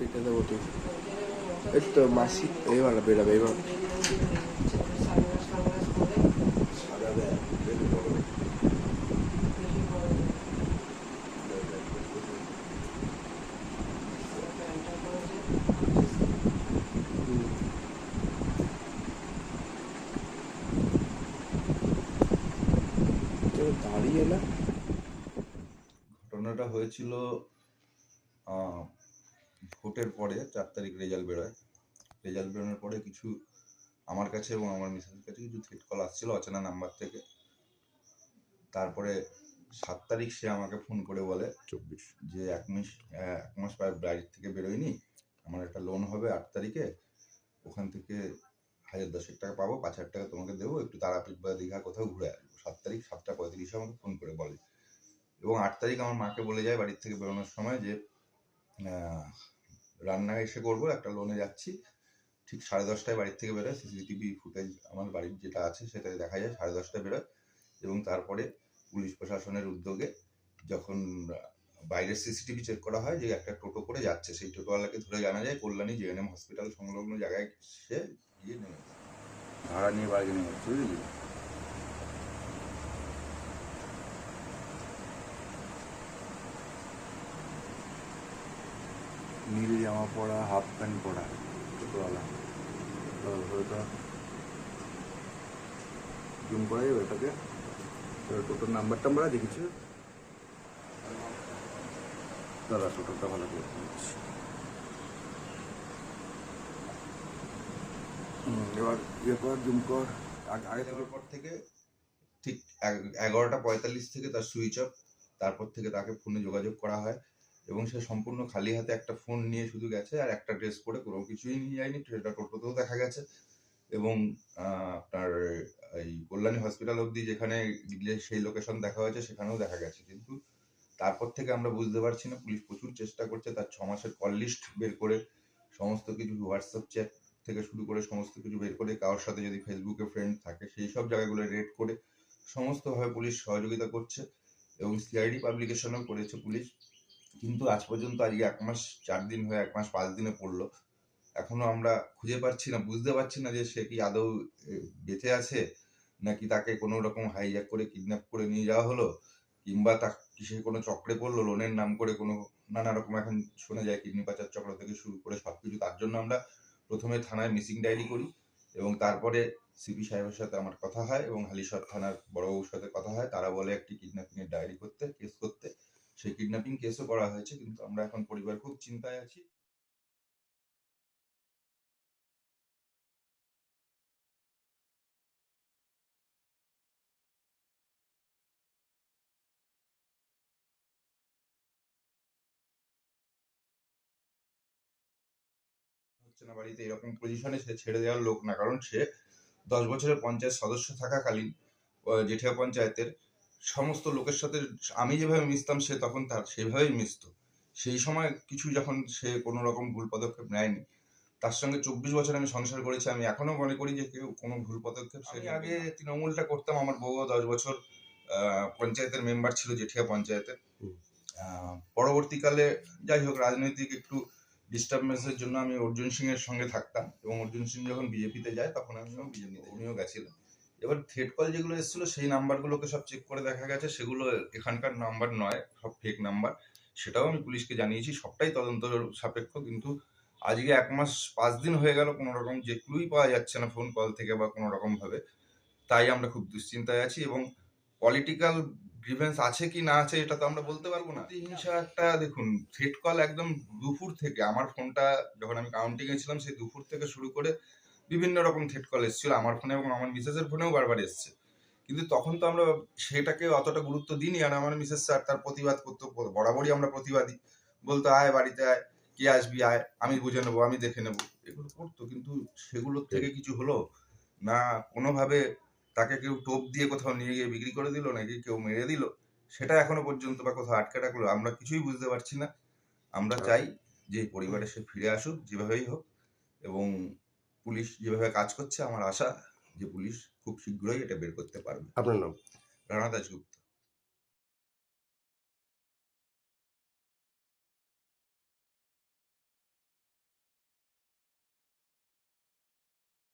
কেটে দেবো তো। এই তো মাসি এইবার বেরোবে এইবার। দাঁড়িয়ে না, ঘটনাটা হয়েছিল ভোটের পরে 4 তারিখ রেজাল্ট বেরোয়। রেজাল্ট বেরোনোর পরে কিছু আমার কাছে এবং আমার মিসেসের কাছে কিছু থ্রেট কল আসছিল অচেনা নাম্বার থেকে। তারপরে 7 তারিখ সে আমাকে ফোন করে বলে যে এক মাস প্রায় বাড়ির থেকে বেরোয়নি, আমার একটা লোন হবে 8 তারিখে, ওখান থেকে 1010 টাকা পাবো, 5,000 টাকা তোমাকে দেবো, একটু তারাপীঠ বা দীঘা কোথাও ঘুরে আসবো। 7 তারিখ 7:35 আমাকে ফোন করে বলে। এবং 8 তারিখ আমার মাকে বলে যায় বাড়ির থেকে বেরোনোর সময় যে রান্না এসে করবো, একটা লোনে যাচ্ছি। ঠিক 10:30টায় বাড়ির থেকে বেরোয়। সিসিটিভি ফুটেজ আমার বাড়ির যেটা আছে সেটাতে দেখা যায় 10:30টায় বেরোয়। এবং তারপরে পুলিশ প্রশাসনের উদ্যোগে যখন বাইরের সিসিটিভি চেক করা হয় যে একটা টোটো করে যাচ্ছে, সেই টোটোওয়ালাকে ধরে জানা যায় কল্যাণী জেএনএম হসপিটাল সংলগ্ন জায়গায় সে গিয়ে নেমেছে, ভাড়া নিয়ে বার্গেনিং হচ্ছে, বুঝলি? নীল জামা পরা, হাফ প্যান্ট পরা টোটোওয়ালা। জুম করা যাবে এটাকে? টোটোর নাম্বার টাম্বার দেখেছি দাদা, টোটোটা ভালো করে এবার ইয়ে কর, জুম কর। আগে দেওয়ার পর থেকে ঠিক 11:45 থেকে তার সুইচ অফ। তারপর থেকে তাকে ফোনে যোগাযোগ করা হয় এবং সে সম্পূর্ণ খালি হাতে একটা ফোন নিয়ে শুধু গেছে, আর একটা ড্রেস পরে, কোনো কিছুই নিয়ে যায়নি। সেটা টোটোতেও দেখা গেছে। এবং আপনার এই কল্যাণী হসপিটাল অবধি যেখানে সেই লোকেশন দেখা হয়েছে সেখানেও দেখা গেছে। কিন্তু তারপর থেকে আমরা বুঝতে পারছি না, পুলিশ প্রচুর চেষ্টা করছে তার 6 মাসের কল লিস্ট বের করে, সমস্ত কিছু হোয়াটসঅ্যাপ চ্যাট থেকে শুরু করে সমস্ত কিছু বের করে, কারোর সাথে যদি ফেসবুকে ফ্রেন্ড থাকে সেই সব জায়গাগুলো রেড করে সমস্তভাবে পুলিশ সহযোগিতা করছে এবং সিআইডি পাবলিকেশনও করেছে পুলিশ। কিন্তু আজ পর্যন্ত আজকে 1 মাস 4 দিন হয়ে 1 মাস 5 দিনে পড়লো, এখনো আমরা খুঁজে পাচ্ছি না, বুঝতে পারছি না যে সে কি আদৌ বেঁচে আছে, নাকি তাকে কোনো রকম হাইজ্যাক করে কিডন্যাপ করে নিয়ে যাওয়া হলো, কিংবা তা কিসে কোনো চক্রে পড়লো লোনের নাম করে। কোনো নানা রকম এখন শোনা যায় কিডনি পাচার চক্র থেকে শুরু করে সবকিছু। তার জন্য আমরা প্রথমে থানায় মিসিং ডায়েরি করি এবং তারপরে সিপি সাহেবের সাথে আমার কথা হয় এবং হালিশহর থানার বড়বাবুর সাথে কথা হয়। তারা বলে একটি কিডন্যাপিং এর ডায়েরি করতে, কেস করতে। সেই কিডন্যাপিং কেসও করা হয়েছে, কিন্তু আমরা এখন পরিবার খুব চিন্তায় আছি। হচ্ছে না বাড়িতে, এরকম পজিশনে সে ছেড়ে দেওয়ার লোক না। কারণ সে 10 বছরের পঞ্চায়েত সদস্য থাকাকালীন জেঠিয়া পঞ্চায়েতের সমস্ত লোকের সাথে আমি যেভাবে মিশতাম সে তখন তার সেভাবেই মিশতো। সেই সময় কিছু যখন সে কোনো রকম ভুল পদক্ষেপ নেয়নি, তার সঙ্গে 24 বছর আমি সংসার করেছি। আমি এখনো মনে করি যে কেউ কোনো ভুল পদক্ষেপ, সে আগে তৃণমূলটা করতাম, আমার বউ 10 বছর পঞ্চায়েতের মেম্বার ছিল জেঠিয়া পঞ্চায়েতের। পরবর্তীকালে যাই হোক রাজনৈতিক একটু ডিস্টার্বেন্সের জন্য আমি অর্জুন সিং এর সঙ্গে থাকতাম এবং অর্জুন সিং যখন বিজেপিতে যায় তখন আমিও বিজেপিতে, উনিও গেছিলেন। এবার থ্রেড কল যেগুলো এসেছিল সেই নাম্বারগুলোকে সব চেক করে দেখা গেছে সেগুলো এখানকার নাম্বার নয়, সব ফেক নাম্বার। সেটাও আমি পুলিশকে জানিয়েছি, সবটাই তদন্ত সাপেক্ষ। কিন্তু আজকে 1 মাস 5 দিন হয়ে গেল, কোনো রকম যে ক্লুই পাওয়া যাচ্ছে না ফোন কল থেকে বা কোনো রকম ভাবে। তাই আমরা খুব দুশ্চিন্তায় আছি এবং পলিটিক্যাল গ্রিভেন্স আছে কি না আছে এটা তো আমরা বলতে পারবো না। হিংসা একটা, দেখুন থ্রেট কল একদম দুপুর থেকে, আমার ফোনটা যখন আমি কাউন্টিং এ ছিলাম সেই দুপুর থেকে শুরু করে বিভিন্ন রকম থ্রেট কল এসেছিল আমার ফোনে এবং আমার মিসেসের ফোনেও বারবার এসছে। কিন্তু তখন তো আমরা সেটাকে অতটা গুরুত্ব দিইনি। আর আমার মিসেস স্যার তার প্রতিবাদ করতো, বরাবরই আমরা প্রতিবাদী, বলতো আয় বাড়িতে আয়, কে আসবি আয়, আমি বুঝে নেবো, আমি দেখে নেবো, এগুলো করতো। কিন্তু সেগুলোর থেকে কিছু হলো না, কোনোভাবে তাকে কেউ টোপ দিয়ে কোথাও নিয়ে গিয়ে বিক্রি করে দিল, নাকি কেউ মেরে দিল, সেটা এখনো পর্যন্ত বা কোথাও আটকে রাখলো, আমরা কিছুই বুঝতে পারছি না। আমরা চাই যে পরিবারে সে ফিরে আসুক যেভাবেই হোক। এবং পুলিশ যেভাবে কাজ করছে, আমার আশা যে পুলিশ খুব শীঘ্রই এটা বের করতে পারবে। আপনার নাম? রানা দাশগুপ্ত।